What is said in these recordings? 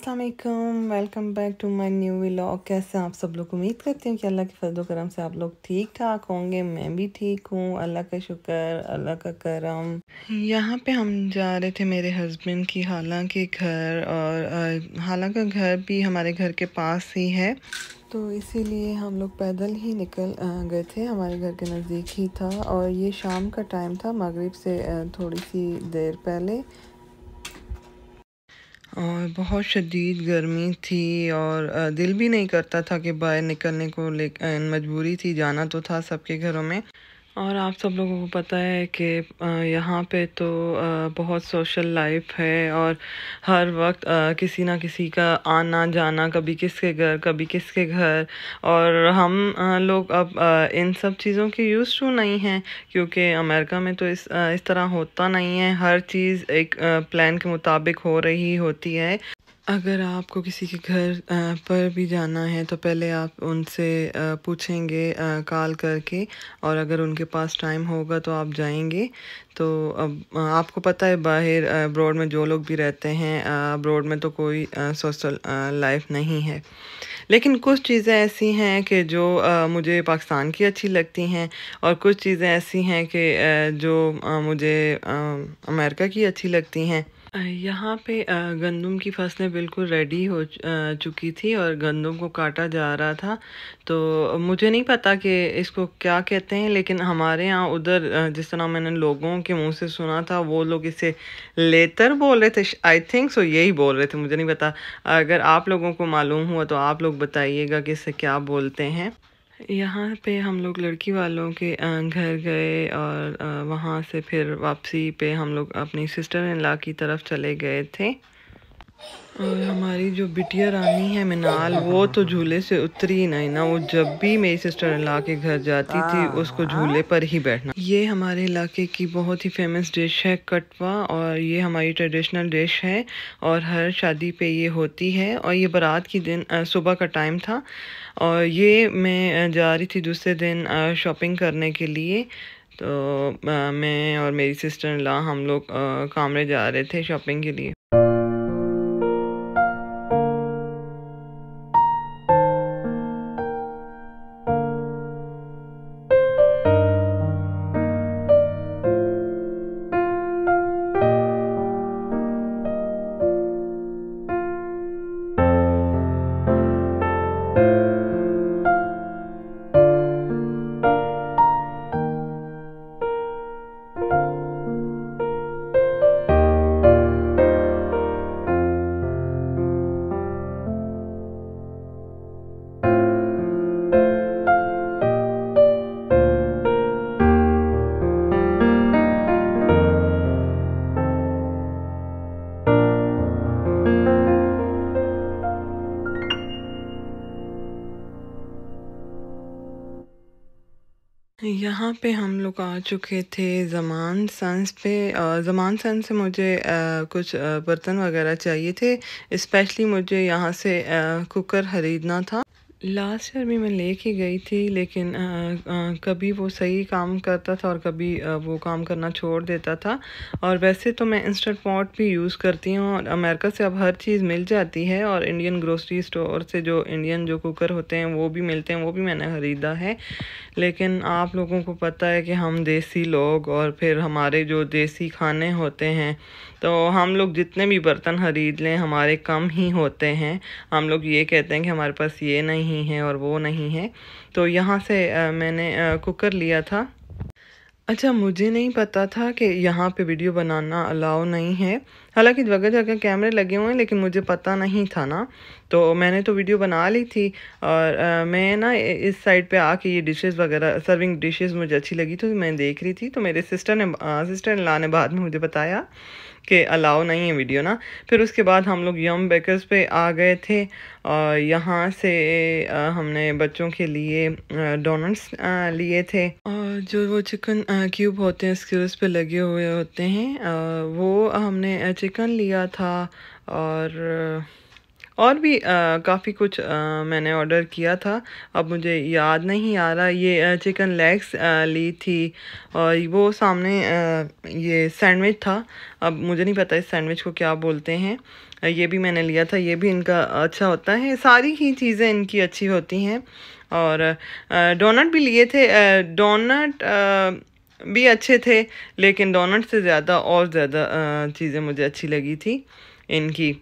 अस्सलाम वालेकुम, welcome back to my new vlog. कैसे हैं आप सब लोग? उम्मीद करती हूँ कि अल्लाह के फजल करम से आप लोग ठीक ठाक होंगे। मैं भी ठीक हूँ, अल्लाह का शुक्र, अल्लाह का करम। यहाँ पे हम जा रहे थे मेरे हस्बैंड की खाला के घर, और खाला का घर भी हमारे घर के पास ही है, तो इसीलिए हम लोग पैदल ही निकल गए थे। हमारे घर के नज़दीक ही था, और ये शाम का टाइम था, मगरिब से थोड़ी सी देर पहले, और बहुत शदीद गर्मी थी, और दिल भी नहीं करता था कि बाहर निकलने को, लेकिन मजबूरी थी, जाना तो था सबके घरों में। और आप सब लोगों को पता है कि यहाँ पे तो बहुत सोशल लाइफ है, और हर वक्त किसी ना किसी का आना जाना, कभी किसके घर कभी किसके घर। और हम लोग अब इन सब चीज़ों के यूज़ टू नहीं हैं, क्योंकि अमेरिका में तो इस तरह होता नहीं है। हर चीज़ एक प्लान के मुताबिक हो रही होती है। अगर आपको किसी के घर पर भी जाना है तो पहले आप उनसे पूछेंगे कॉल करके, और अगर उनके पास टाइम होगा तो आप जाएंगे। तो अब आपको पता है, बाहर अब्रॉड में जो लोग भी रहते हैं, अब्रॉड में तो कोई सोशल लाइफ नहीं है। लेकिन कुछ चीज़ें ऐसी हैं कि जो मुझे पाकिस्तान की अच्छी लगती हैं, और कुछ चीज़ें ऐसी हैं कि जो मुझे अमेरिका की अच्छी लगती हैं। यहाँ पे गंदम की फसलें बिल्कुल रेडी हो चुकी थी, और गंदम को काटा जा रहा था। तो मुझे नहीं पता कि इसको क्या कहते हैं, लेकिन हमारे यहाँ उधर जिस तरह मैंने लोगों के मुंह से सुना था, वो लोग इसे लेतर बोल रहे थे। आई थिंक सो यही बोल रहे थे, मुझे नहीं पता। अगर आप लोगों को मालूम हुआ तो आप लोग बताइएगा कि इसे क्या बोलते हैं। यहाँ पे हम लोग लड़की वालों के घर गए, और वहाँ से फिर वापसी पे हम लोग अपनी सिस्टर इन लॉ की तरफ चले गए थे। और हमारी जो बिटिया रानी है मिनाल, वो तो झूले से उतरी ही नहीं ना। वो जब भी मेरी सिस्टर इन लॉ के घर जाती थी, उसको झूले पर ही बैठना। ये हमारे इलाके की बहुत ही फेमस डिश है कटवा, और ये हमारी ट्रेडिशनल डिश है, और हर शादी पे ये होती है। और ये बारात की दिन सुबह का टाइम था, और ये मैं जा रही थी दूसरे दिन शॉपिंग करने के लिए। तो मैं और मेरी सिस्टर इन लॉ हम लोग कामरे जा रहे थे शॉपिंग के लिए। यहाँ पे हम लोग आ चुके थे ज़मान सन्स पे। ज़मान सन्स से मुझे कुछ बर्तन वगैरह चाहिए थे। स्पेशली मुझे यहाँ से कुकर ख़रीदना था। लास्ट ईयर भी मैं लेके गई थी, लेकिन कभी वो सही काम करता था, और कभी वो काम करना छोड़ देता था। और वैसे तो मैं इंस्टेंट पॉट भी यूज़ करती हूँ, और अमेरिका से अब हर चीज़ मिल जाती है, और इंडियन ग्रोसरी स्टोर से जो इंडियन जो कुकर होते हैं वो भी मिलते हैं, वो भी मैंने ख़रीदा है। लेकिन आप लोगों को पता है कि हम देसी लोग, और फिर हमारे जो देसी खाने होते हैं, तो हम लोग जितने भी बर्तन ख़रीद लें हमारे कम ही होते हैं। हम लोग ये कहते हैं कि हमारे पास ये नहीं है और वो नहीं है। तो यहाँ से मैंने कुकर लिया था। अच्छा, मुझे नहीं पता था कि यहाँ पे वीडियो बनाना अलाउ नहीं है। हालांकि जगह जगह कैमरे लगे हुए हैं, लेकिन मुझे पता नहीं था ना, तो मैंने तो वीडियो बना ली थी। और मैं ना इस साइड पे आके ये डिशेस वगैरह, सर्विंग डिशेस मुझे अच्छी लगी, तो मैं देख रही थी। तो मेरे सिस्टर इन लॉ ने बाद में मुझे बताया कि अलाउ नहीं है वीडियो ना। फिर उसके बाद हम लोग यम बेकर्स पे आ गए थे, और यहाँ से हमने बच्चों के लिए डोनट्स लिए थे, और जो वो चिकन क्यूब होते हैं स्क्यूज़ पे लगे हुए होते हैं, वो हमने चिकन लिया था। और और भी काफ़ी कुछ मैंने ऑर्डर किया था, अब मुझे याद नहीं आ रहा। ये चिकन लेग्स ली थी, और वो सामने ये सैंडविच था। अब मुझे नहीं पता इस सैंडविच को क्या बोलते हैं। ये भी मैंने लिया था, ये भी इनका अच्छा होता है, सारी ही चीज़ें इनकी अच्छी होती हैं। और डोनट भी लिए थे। डोनट भी अच्छे थे, लेकिन डोनट से ज़्यादा और ज़्यादा चीज़ें मुझे अच्छी लगी थी इनकी।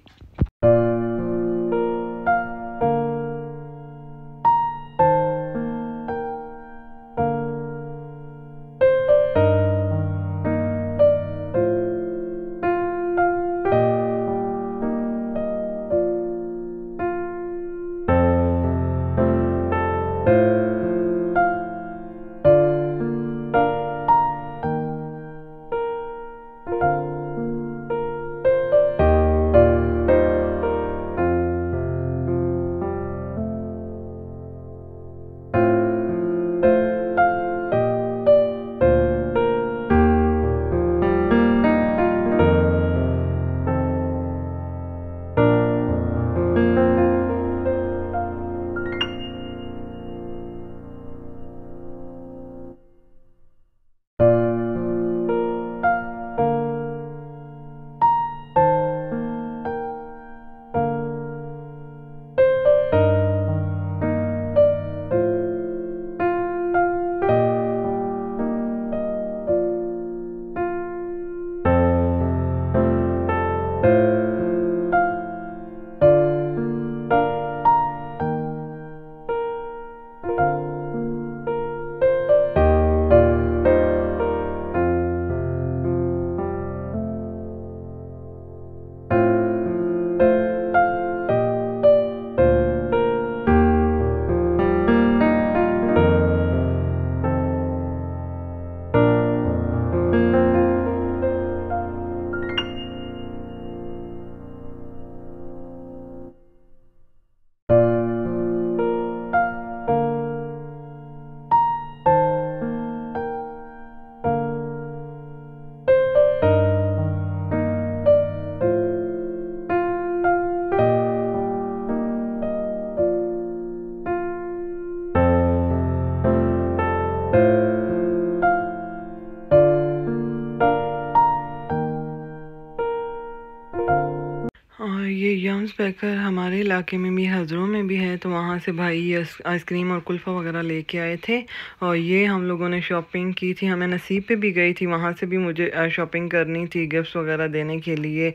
और ये यम्स बेकर हमारे इलाके में भी, हज़रों में भी है, तो वहाँ से भाई ये आइसक्रीम और कुल्फ़ा वगैरह लेके आए थे। और ये हम लोगों ने शॉपिंग की थी, हमें नसीब पे भी गई थी, वहाँ से भी मुझे शॉपिंग करनी थी गिफ्ट्स वगैरह देने के लिए।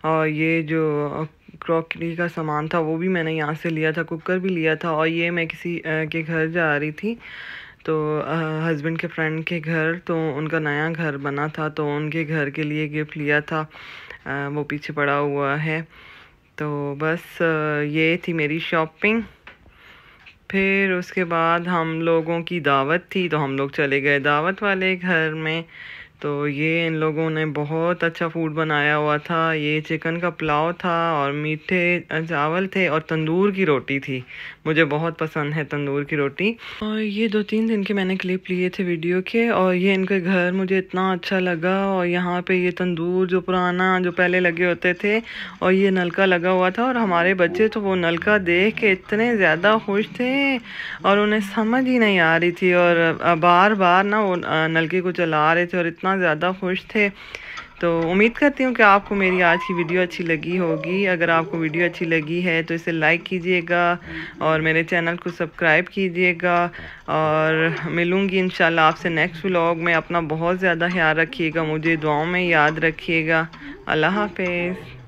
और ये जो क्रॉकरी का सामान था वो भी मैंने यहाँ से लिया था, कुकर भी लिया था। और ये मैं किसी के घर जा रही थी, तो हस्बैंड के फ्रेंड के घर, तो उनका नया घर बना था, तो उनके घर के लिए गिफ्ट लिया था, वो पीछे पड़ा हुआ है। तो बस ये थी मेरी शॉपिंग। फिर उसके बाद हम लोगों की दावत थी, तो हम लोग चले गए दावत वाले घर में। तो ये इन लोगों ने बहुत अच्छा फूड बनाया हुआ था। ये चिकन का पुलाव था, और मीठे चावल थे, और तंदूर की रोटी थी। मुझे बहुत पसंद है तंदूर की रोटी। और ये 2-3 दिन के मैंने क्लिप लिए थे वीडियो के, और ये इनके घर मुझे इतना अच्छा लगा। और यहाँ पे ये तंदूर जो पुराना जो पहले लगे होते थे, और ये नलका लगा हुआ था, और हमारे बच्चे तो वो नलका देख के इतने ज़्यादा खुश थे, और उन्हें समझ ही नहीं आ रही थी, और बार बार ना वो नलके को चला रहे थे, और इतना ज़्यादा खुश थे। तो उम्मीद करती हूँ कि आपको मेरी आज की वीडियो अच्छी लगी होगी। अगर आपको वीडियो अच्छी लगी है तो इसे लाइक कीजिएगा, और मेरे चैनल को सब्सक्राइब कीजिएगा। और मिलूँगी इंशाल्लाह आपसे नेक्स्ट व्लॉग में। अपना बहुत ज़्यादा ख्याल रखिएगा, मुझे दुआओं में याद रखिएगा। अल्लाह हाफ़िज़।